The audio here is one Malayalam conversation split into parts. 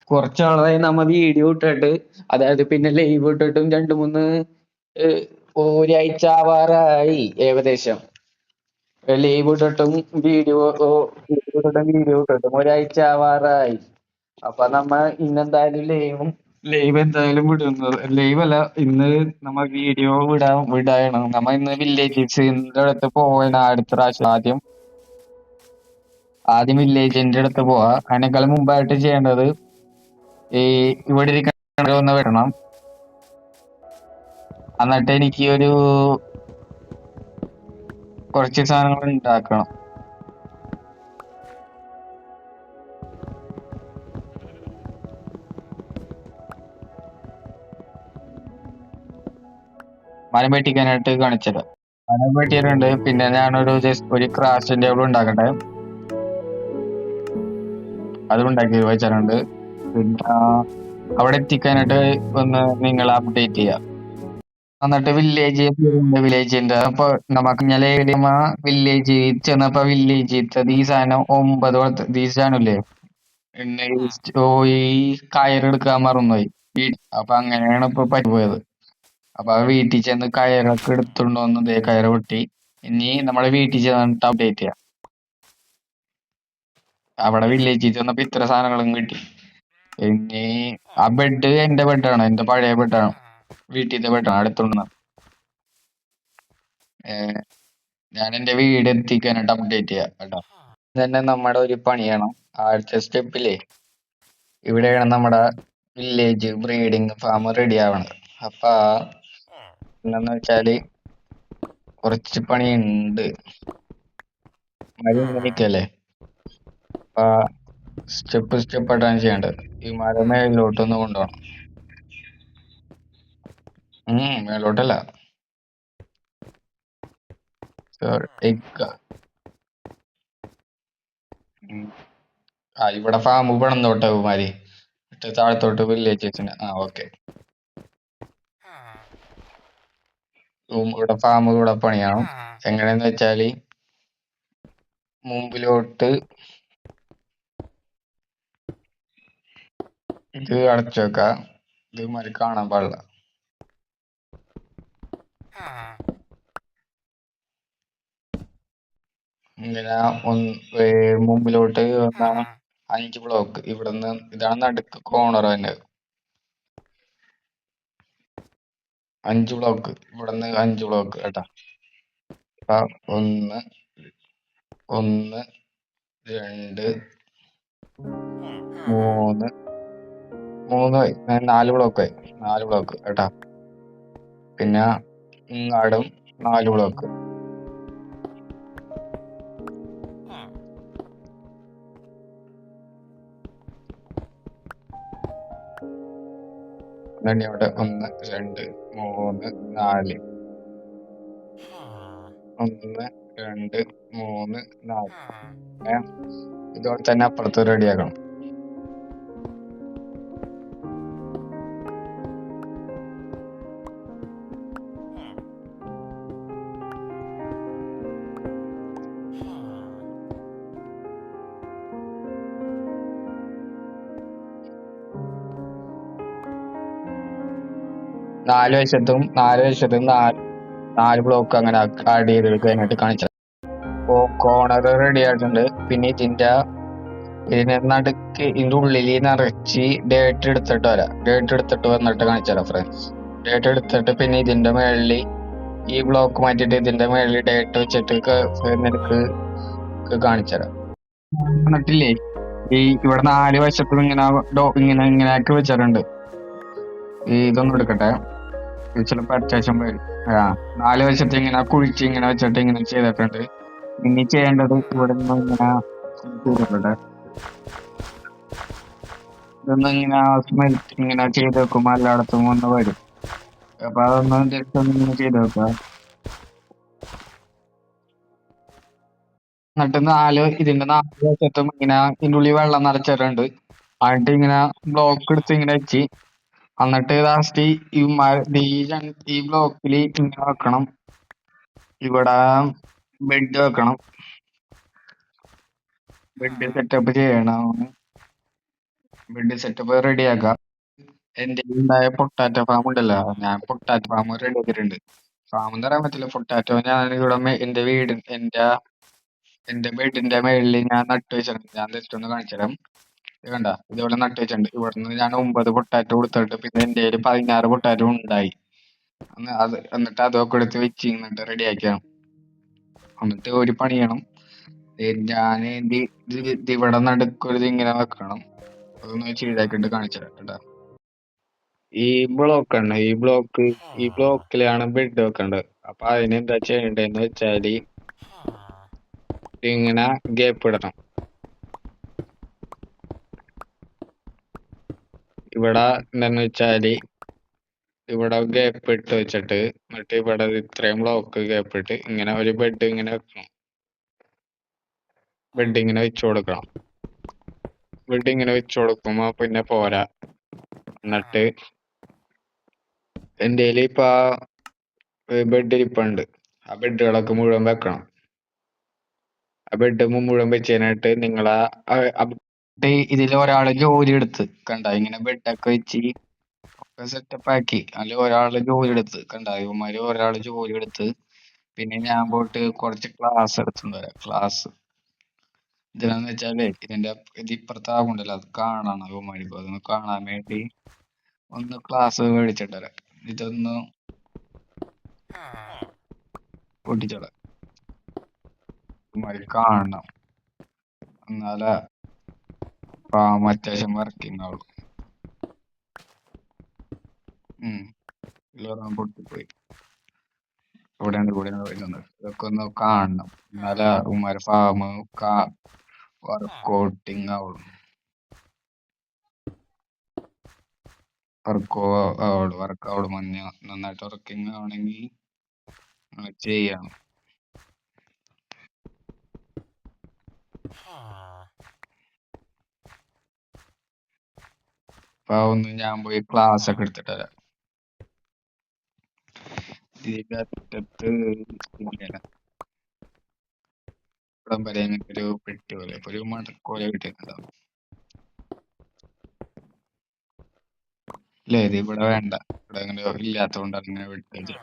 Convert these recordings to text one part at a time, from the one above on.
കുറച്ച് നാളായി നമ്മ വീഡിയോ ഇട്ടിട്ട്, അതായത് പിന്നെ ലൈവ് ഇട്ടിട്ടും 2-3 ഒരാഴ്ച ആവാറായി ഏകദേശം. ലൈവ് ഇട്ടിട്ടും വീഡിയോ ഇട്ടിട്ടും ഒരാഴ്ച ആവാറായി. അപ്പൊ നമ്മ ഇന്നെന്തായാലും ലൈവ് എന്തായാലും വിടുന്നത്, ലൈവ് അല്ല, ഇന്ന് നമ്മ വീഡിയോ വിടാണ്. നമ്മ ഇന്ന് വില്ലേജിന്റെ അടുത്ത് പോവാണ് അടുത്ത പ്രാവശ്യം. ആദ്യം വില്ലേജിന്റെ അടുത്ത് പോവാ. അതിനേക്കാൾ മുമ്പായിട്ട് ചെയ്യേണ്ടത് ഈ ഇവിടെ ഇരിക്കുന്ന ഒന്ന് വിടണം. എന്നിട്ട് എനിക്ക് കുറച്ച് സാധനങ്ങൾ ഉണ്ടാക്കണം. മരം വെട്ടിക്കാനായിട്ട് കാണിച്ചത്. മരം വെട്ടിയിട്ടുണ്ട്. പിന്നെ ഞാനൊരു ഒരു ക്രാഫ്റ്റിംഗ് ടേബിൾ ഉണ്ടാക്കട്ടെ, അതും ഉണ്ടാക്കി വെച്ചിട്ടുണ്ട്. പിന്നെ അവിടെ എത്തിക്കാനായിട്ട് ഒന്ന് നിങ്ങൾ അപ്ഡേറ്റ് ചെയ്യാം. എന്നിട്ട് വില്ലേജിന്റെ അപ്പൊ നമുക്ക് വില്ലേജ് ചെന്നപ്പോ വില്ലേജ് ഈ സാധനം 9 ഈ സാധനമില്ലേ, ഈ കയറെടുക്കാൻ മറന്നുപോയി. അപ്പൊ അങ്ങനെയാണ് ഇപ്പൊ പറ്റിപ്പോയത്. അപ്പൊ ആ വീട്ടിൽ ചെന്ന് കയറൊക്കെ എടുത്തുകൊണ്ട് വന്നത്, കയറ് പൊട്ടി. ഇനി നമ്മളെ വീട്ടിൽ ചെന്നിട്ട് അപ്ഡേറ്റ് ചെയ്യാം. അവിടെ വില്ലേജിൽ ചെന്നപ്പോ ഇത്ര സാധനങ്ങളും കിട്ടി. ഇനി ആ ബെഡ് എന്റെ ബെഡാണ്, എന്റെ പഴയ ബെഡാണ്, വീട്ടിലത്തെ ബെഡാണ് അടുത്തുണ്ട്. ഞാൻ എന്റെ വീട് എത്തിക്കാനായിട്ട് അപ്ഡേറ്റ് ചെയ്യാം കേട്ടോ. തന്നെ നമ്മുടെ ഒരു പണിയാണ്. ആദ്യത്തെ സ്റ്റെപ്പിലേ ഇവിടെയാണ് നമ്മുടെ വില്ലേജ് ബ്രീഡിങ് ഫാം റെഡി ആവണത്. അപ്പൊ എന്താന്ന് വെച്ചാല് കുറച്ച് പണിയുണ്ട്. മരം ഇങ്ങനെയൊക്കെയല്ലേ, അപ്പൊ സ്റ്റെപ്പായിട്ടാണ് ചെയ്യേണ്ടത്. ഈ മരം മേലോട്ടൊന്ന് കൊണ്ടുപോകണം. മേലോട്ടല്ല, ഇവിടെ ഫാം പണിതോട്ടെ കുമാരി, താഴത്തോട്ട് വില്ലേജസിന്. ഓക്കെ, ഇവിടെ ഫാം ഇവിടെ പണിയാണ്. എങ്ങനെയാന്ന് വെച്ചാല് മുമ്പിലോട്ട് ഇത് അടച്ചു വെക്ക, ഇത് മാതിരി കാണാൻ പാടില്ല. ഇങ്ങനെ മുമ്പിലോട്ട് 5 ബ്ലോക്ക് ഇവിടുന്ന്, ഇതാണ് നടുക്ക് കോർണർ തന്നെ. 5 ബ്ലോക്ക് ഇവിടുന്ന്, 5 ബ്ലോക്ക് കേട്ടാ. 1 2 3 4 ബ്ലോക്കായി, 4 ബ്ലോക്ക് കേട്ടാ. പിന്നെ ഇങ്ങാടും 4 ബ്ലോക്ക്. അവിടെ 1 2 3 4, 1 2 3 4. ഇതോടെ തന്നെ അപ്പുറത്ത് റെഡിയാക്കണം. നാല് വശത്തും 4 ബ്ലോക്ക് അങ്ങനെ ആഡ് ചെയ്തെടുക്കുക. എന്നിട്ട് കാണിച്ചത് കോർണർ റെഡി ആയിട്ടുണ്ട്. പിന്നെ ഇതിനെ നടുക്ക് ഇതിന്റെ ഉള്ളിൽ നിറച്ച് ഡേറ്റ് എടുത്തിട്ട് വരാം. ഡേറ്റ് എടുത്തിട്ട് വന്നിട്ട് കാണിച്ചുതരാം ഫ്രണ്ട്സ്. ഡേറ്റ് എടുത്തിട്ട് പിന്നെ ഇതിന്റെ മേളിൽ ഈ ബ്ലോക്ക് മാറ്റിട്ട് ഇതിന്റെ മേളിൽ ഡേറ്റ് വെച്ചിട്ട് നിനക്ക് കാണിച്ചുതരാം. എന്നിട്ടില്ലേ ഇവിടെ 4 വശത്തും ഇങ്ങനെ ആക്കി വെച്ചിട്ടുണ്ട്. ഇതൊന്നും എടുക്കട്ടെ, ചിലപ്പോ അത്യാവശ്യം വരും. 4 വശത്ത് ഇങ്ങനെ കുഴിച്ച് ഇങ്ങനെ വെച്ചിട്ട് ഇങ്ങനെ ചെയ്തിട്ടുണ്ട്. ഇനി ചെയ്യേണ്ടത് ഇവിടെ നിന്ന് ഇങ്ങനെ ചെയ്തിട്ടുണ്ട്. ഇതൊന്നും ഇങ്ങനെ സ്മെൽറ്റ് ഇങ്ങനെ ചെയ്ത് വെക്കുമ്പോ എല്ലായിടത്തും ഒന്ന് വരും. അപ്പൊ അതൊന്ന് ജസ്റ്റ് ഒന്ന് ഇങ്ങനെ ചെയ്ത് വെക്കുക. എന്നിട്ട് ഇതിന്റെ 4 വശത്തും ഇങ്ങനെ ഇതിന്റെ ഉള്ളിൽ വെള്ളം നിറച്ചിട്ടുണ്ട്. എന്നിട്ട് ഇങ്ങനെ ബ്ലോക്ക് എടുത്ത് ഇങ്ങനെ വെച്ച്, എന്നിട്ട് ലാസ്റ്റ് ഈ ബ്ലോക്കിൽ ഇങ്ങനെ വെക്കണം. ഇവിടെ ബെഡ് വെക്കണം, ബെഡ് സെറ്റപ്പ് ചെയ്യണം. ബെഡ് സെറ്റപ്പ് റെഡിയാക്കാം. എന്റെ ഉണ്ടായ പൊട്ടാറ്റോ ഫാം ഉണ്ടല്ലോ, ഞാൻ പൊട്ടാറ്റോ ഫാം റെഡി ആക്കിയിട്ടുണ്ട്. ഫാം എന്ന് പറയാൻ പറ്റില്ല, പൊട്ടാറ്റോ ഞാൻ ഇവിടെ എന്റെ വീട് എന്റെ ബെഡിന്റെ മേളിൽ ഞാൻ നട്ടു വെച്ചിട്ടുണ്ട്. ഞാൻ ജസ്റ്റ് ഒന്ന് കാണിച്ചു തരാം. ഇത് കണ്ട, ഇതുപോലെ നട്ടു വെച്ചിട്ടുണ്ട്. ഇവിടുന്ന് ഞാൻ 9 പൊട്ടാറ്റോ കൊടുത്തിട്ട് പിന്നെ എന്റെ കയ്യിൽ 16 പൊട്ടാറ്റോ ഉണ്ടായി. എന്നിട്ട് അതൊക്കെ എടുത്ത് വെച്ച് എന്നിട്ട് റെഡിയാക്കിയാണ്. എന്നിട്ട് ഒരു പണി ചെയ്യണം. ഞാൻ ഇവിടെ നടുക്കൊരു ഇങ്ങനെ വെക്കണം. അതൊന്ന് ചെയ്താക്കിട്ട് കാണിച്ചു തരാം കേട്ടോ. ഈ ബ്ലോക്ക് ആണ്, ഈ ബ്ലോക്കിലാണ് ബെഡ് വെക്കേണ്ടത്. അപ്പൊ അതിനെന്താ ചെയ്യേണ്ടതെന്ന് വെച്ചാല് ഇങ്ങനെ ഗ്യാപ്പ് ഇടണം. ഇവിടെ എന്താന്ന് വെച്ചാല് ഇവിടെ ഗ്യാപ്പ് ഇട്ട് വെച്ചിട്ട് എന്നിട്ട് ഇവിടെ ഇത്രയും ബ്ലോക്ക് ഗ്യാപ്പ് ഇട്ട് ഇങ്ങനെ ഒരു ബെഡ് ഇങ്ങനെ വെക്കണം. ബെഡ് ഇങ്ങനെ വെച്ചു കൊടുക്കണം. ബെഡ് ഇങ്ങനെ വെച്ചു കൊടുക്കുമ്പോ പിന്നെ പോരാ. എന്നിട്ട് എന്റെ ഇപ്പൊ ബെഡ് ഇരിപ്പുണ്ട്. ആ ബെഡുകളൊക്കെ മുഴുവൻ വെക്കണം. ആ ബെഡ് മുഴുവൻ വെച്ചതിനായിട്ട് നിങ്ങളാ ഇതിൽ ഒരാള് ജോലി എടുത്ത് കണ്ട, ഇങ്ങനെ ബെഡൊക്കെ വെച്ച് സെറ്റപ്പ് ആക്കി. അതിൽ ഒരാള് ജോലി എടുത്ത് കണ്ട, ഇവന്മാര് ഒരാള് ജോലി എടുത്ത്. പിന്നെ ഞാൻ പോയിട്ട് കുറച്ച് ക്ലാസ് എടുത്തിട്ടുണ്ട് വരാം. ക്ലാസ് ഇതിനാന്ന് വെച്ചാലേ ഇത് ഇപ്പുറത്തെ ആവുണ്ടല്ലോ, അത് കാണണം ഇവന്മാർക്ക്. അതൊന്ന് കാണാൻ വേണ്ടി ഒന്ന് ക്ലാസ് മേടിച്ചിട്ട് വരാം. ഇതൊന്ന് പൊട്ടിച്ചോളാം, ഇവന്മാര് കാണണം. എന്നാലേ അത്യാവശ്യം വർക്കിംഗ് ആവുള്ളൂ. പൊട്ടിപ്പോയി. ഇവിടെയാണ് വരുന്നത്. ഇതൊക്കെ ഒന്ന് കാണണം. എന്നാലേ ഉമ്മാരെ ഫാം വർക്കൗട്ടിങ് ആവുള്ളൂ. വർക്കാവുള്ളൂ. മഞ്ഞ നന്നായിട്ട് വർക്കിംഗ് ആവണമെങ്കിൽ ചെയ്യണം. അപ്പൊ ഒന്ന് ഞാൻ പോയി ക്ലാസ് ഒക്കെ എടുത്തിട്ട് വരാം. ഇതിന്റെ അറ്റത്ത് ഇവിടം വരെ ഇങ്ങനത്തെ ഒരു പെട്ടി പോലെ ഒരു മടക്കോല കിട്ടിയിട്ടുണ്ടാവും. ഇല്ല, ഇത് ഇവിടെ വേണ്ട. ഇവിടെ അങ്ങനെ ഇല്ലാത്തതുകൊണ്ട് അങ്ങനെ വിട്ടു.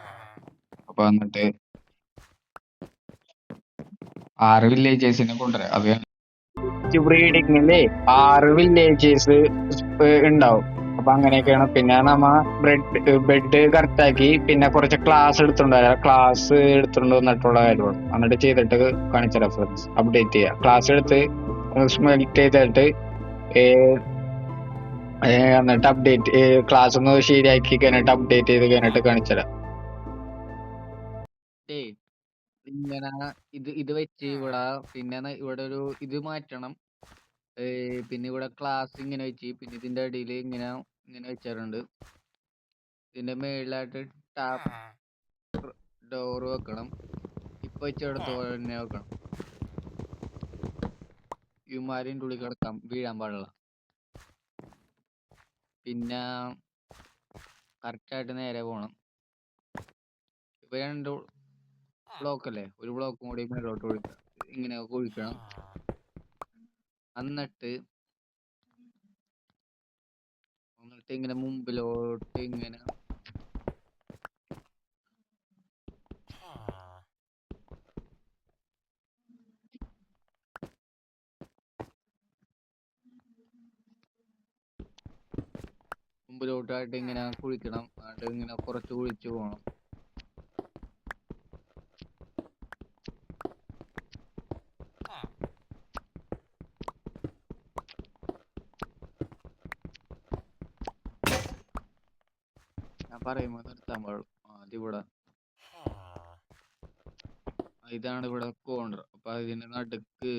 അപ്പൊ എന്നിട്ട് 6 വില്ലേജേഴ്സിനെ കൊണ്ടുവരാം. അത് ബ്രീഡിങ്ങില് 6 വില്ലേജേഴ്സ് ഉണ്ടാവും. അപ്പൊ അങ്ങനെയൊക്കെയാണ്. പിന്നെ ബെഡ് കറക്റ്റ് ആക്കി പിന്നെ കുറച്ച് ക്ലാസ് എടുത്തുകൊണ്ട് വന്നിട്ടുള്ള കാര്യമാണ്. എന്നിട്ട് ചെയ്തിട്ട് കാണിച്ച റെഫറൻസ് അപ്ഡേറ്റ് ചെയ്യുക. ക്ലാസ് എടുത്ത് സ്മെൽറ്റ് ചെയ്തിട്ട് എന്നിട്ട് അപ്ഡേറ്റ് ക്ലാസ് ഒന്ന് ശരിയാക്കി കഴിഞ്ഞിട്ട് അപ്ഡേറ്റ് ചെയ്ത് കഴിഞ്ഞിട്ട് കാണിച്ചുതരാം. ഇങ്ങനെ ഇത് വെച്ച് ഇവിടെ പിന്നെ ഇവിടെ ഒരു ഇത് മാറ്റണം. പിന്നെ ഇവിടെ ക്ലാസ് ഇങ്ങനെ വെച്ച് പിന്നെ ഇതിന്റെ അടിയിൽ ഇങ്ങനെ വെച്ചിട്ടുണ്ട്. ഇതിന്റെ മേളിലായിട്ട് ടാപ്പ് ഡോറ് വെക്കണം. ഇപ്പൊ വെച്ചെടുത്തോളം തന്നെ വെക്കണം. ഇവന്മാരിൻ്റെ ഉള്ളിൽ കിടക്കാം, വീഴാൻ പാടില്ല. പിന്നെ കറക്റ്റായിട്ട് നേരെ പോണം. ഇപ്പൊ 2 ബ്ലോക്ക് അല്ലേ, ഒരു ബ്ലോക്കും കൂടി മേലോട്ട് ഇങ്ങനെ ഒഴിക്കണം. എന്നിട്ട് ഇങ്ങനെ മുമ്പിലോട്ട് ഇങ്ങനെ മുമ്പിലോട്ടായിട്ട് ഇങ്ങനെ കുഴിക്കണം. എന്നിട്ട് ഇങ്ങനെ കുറച്ച് കുഴിച്ചു പോകണം. ഞാൻ പറയുമ്പോ നിർത്താൻ പാടുള്ളൂ. ആദ്യം ഇവിടെ ഇതാണ് ഇവിടെ കോർണർ. അപ്പൊ അതിന്റെ നടുക്ക്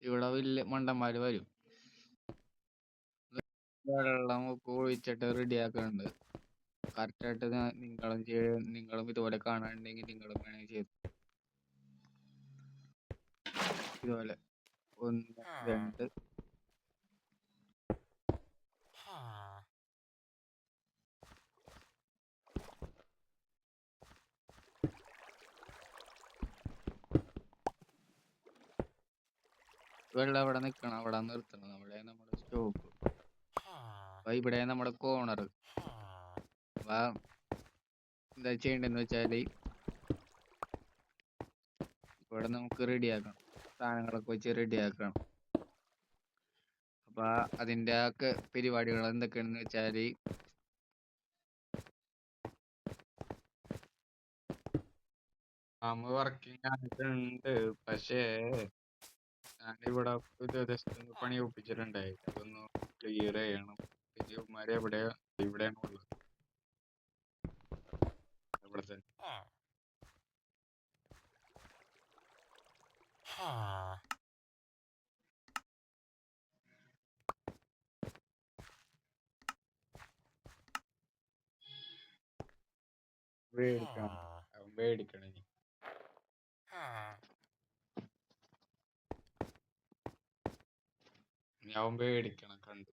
ഇവിടെ വലിയ മണ്ടന്മാര് വരും. വെള്ളം ഒക്കെ ഒഴിച്ചിട്ട് റെഡിയാക്കുന്നുണ്ട്. കറക്റ്റായിട്ട് നിങ്ങളും ഇതുപോലെ കാണാനുണ്ടെങ്കിൽ നിങ്ങളും വേണമെങ്കിൽ ചെയ്തു. ഇതുപോലെ 1 2 വെള്ളം അവിടെ നിൽക്കണം, അവിടെ നിർത്തണം. നമ്മുടെ സ്റ്റോപ്പ്. അപ്പൊ ഇവിടെ നമ്മുടെ കോർണർ. അപ്പൊ എന്താ ചെയ്യേണ്ടതെന്ന് വെച്ചാല് ഇവിടെ നമുക്ക് റെഡിയാക്കണം, സാധനങ്ങളൊക്കെ വെച്ച് റെഡിയാക്കണം. അപ്പൊ അതിന്റെ ഒക്കെ പരിപാടികൾ എന്തൊക്കെയാണെന്ന് വെച്ചാല് വർക്കിംഗ് ആയിട്ടുണ്ട്. പക്ഷേ ഞാനിവിടെ ജസ്റ്റ് ഒന്ന് പണി ഒപ്പിച്ചിട്ടുണ്ടായി, അതൊന്ന് ക്ലിയർ ചെയ്യണം. പിന്നെ ഇവന്മാരെ ഇവിടെയാണ് ഉള്ളത്, ഇവിടെ തന്നെ. പേടിക്കണം, അവൻ പേടിക്കണം ഇനി. അവൻ പേടിക്കണം കണ്ടു.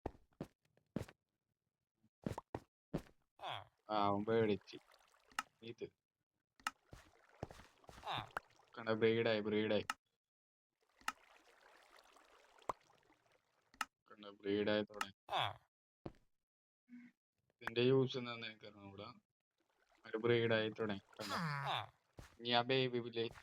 അവൻ പേടിച്ച് ഇത് കണ്ട, ബ്രീഡായി കണ്ട, ബ്രീഡായി തുടങ്ങി. ഇതിന്റെ യൂസ് എന്താന്ന് എനിക്കറിഞ്ഞൂടാ, ഒരു ബ്രീഡായി തുടങ്ങി. കണ്ട, ഇനി ആ ബേബി വില്ലേജ്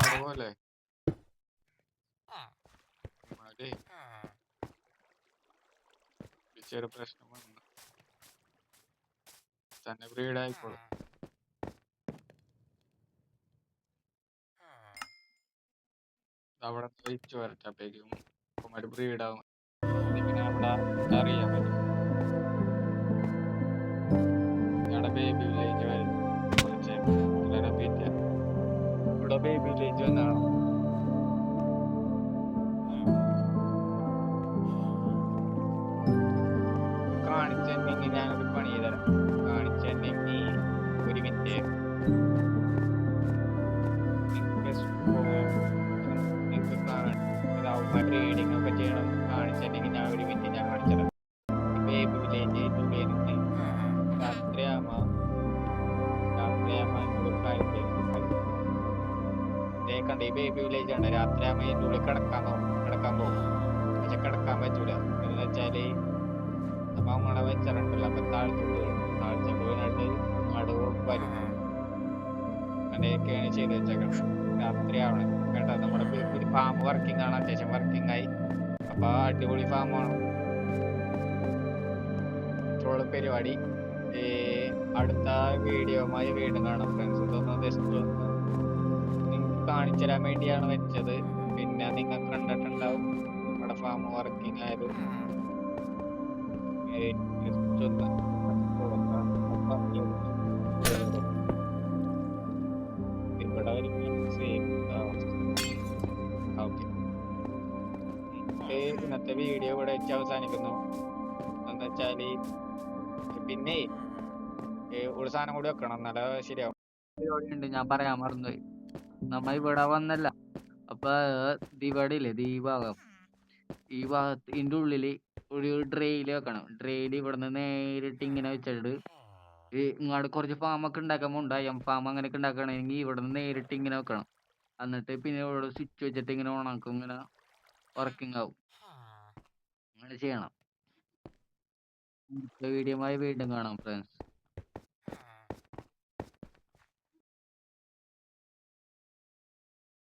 അതുപോലെ ചെറിയ പ്രശ്നം വന്നു തന്നെ ബ്രീഡായിക്കോളും. അവിടെ വെച്ച് വരട്ടെ, അപ്പേക്കും ഒരു ബ്രീഡാവും. പിന്നെ അവിടെ അറിയാൻ പറ്റും അവിടെ ബേബി വില്ലേജ് ഇവിടെ ബേബി വില്ലേജ് എന്നാണ്. കാണിച്ചെങ്കിൽ ഞാനൊരു പണി ചെയ്തരാം. കാണിച്ചെങ്കിൽ ഒരു മിനിറ്റ് റീഡിംഗ് ഒക്കെ ചെയ്യണം. കാണിച്ചെങ്കിൽ ഞാൻ ഒരു മിനിറ്റ് ഞാൻ കാണിച്ചത് ബേബി വില്ലേജ് രാത്രിയാകുമ്പോ കണ്ട, ഈ ബേബി വില്ലേജ് ആണ്. രാത്രിയാകുമ്പോ ഇതിന്റെ ഉള്ളിൽ കിടക്കാൻ പോകും. പക്ഷെ കിടക്കാൻ പറ്റൂല. എന്ന് വെച്ചാല് നമ്മ നമ്മളെ വെച്ചിട്ടുണ്ടല്ലോ, അപ്പൊ താഴ്ത്തോട്ട് വീണിട്ട് നടുവ് വരും. അങ്ങനെയൊക്കെയാണ് ചെയ്ത് വെച്ചേക്കണം. രാത്രിയാവണം കേട്ടോ. നമ്മുടെ ഒരു ഫാം വർക്കിംഗ് ആണ്, അത്യാവശ്യം വർക്കിംഗ് ആയി. അപ്പൊ അടിപൊളി ഫാമാണ്. ഇത്രയുള്ള പരിപാടി. അടുത്ത വീഡിയോമായി വീണ്ടും കാണാം ഫ്രണ്ട്സ്. ഇതൊന്ന് ജസ്റ്റ് ഒന്ന് നിങ്ങൾക്ക് കാണിച്ചു തരാൻ വേണ്ടിയാണ് വെച്ചത്. പിന്നെ നിങ്ങൾ കണ്ടിട്ടുണ്ടാവും നമ്മുടെ ഫാം വർക്കിംഗ് ആയത്. ജസ്റ്റ് ഒന്ന് ഇവിടെ ഇന്നത്തെ വീഡിയോ ഇവിടെ വെച്ച് അവസാനിക്കുന്നു. എന്താ വെച്ചാല് പിന്നെ ഒരു സാധനം കൂടി വെക്കണം, എന്നാലേ ശരിയാവും. ഉണ്ട്, ഞാൻ പറയാൻ മറന്നുപോയി. നമ്മ ഇവിടെ വന്നല്ല, അപ്പൊ ഇവിടെ ഇല്ലേ ഈ ഭാഗം, ഈ ഭാഗത്ത് ഇതിന്റെ ഉള്ളില് ഒരു ഡ്രെയില് വെക്കണം. ഡ്രെയില് ഇവിടുന്ന് നേരിട്ട് ഇങ്ങനെ വെച്ചിട്ട് ഇങ്ങോട്ട് കുറച്ച് ഫാമൊക്കെ ഉണ്ടാക്കുമ്പോൾ ഫാം അങ്ങനെയൊക്കെ ഉണ്ടാക്കുകയാണെങ്കിൽ ഇവിടെ നിന്ന് നേരിട്ട് ഇങ്ങനെ വെക്കണം. എന്നിട്ട് പിന്നെ ഇവിടെ സ്വിച്ച് വെച്ചിട്ട് ഇങ്ങനെ ഓണാക്കും, ഇങ്ങനെ വർക്കിംഗ് ആവും. അങ്ങനെ ചെയ്യണം. വീഡിയോയുമായി വീണ്ടും കാണാം ഫ്രണ്ട്സ്.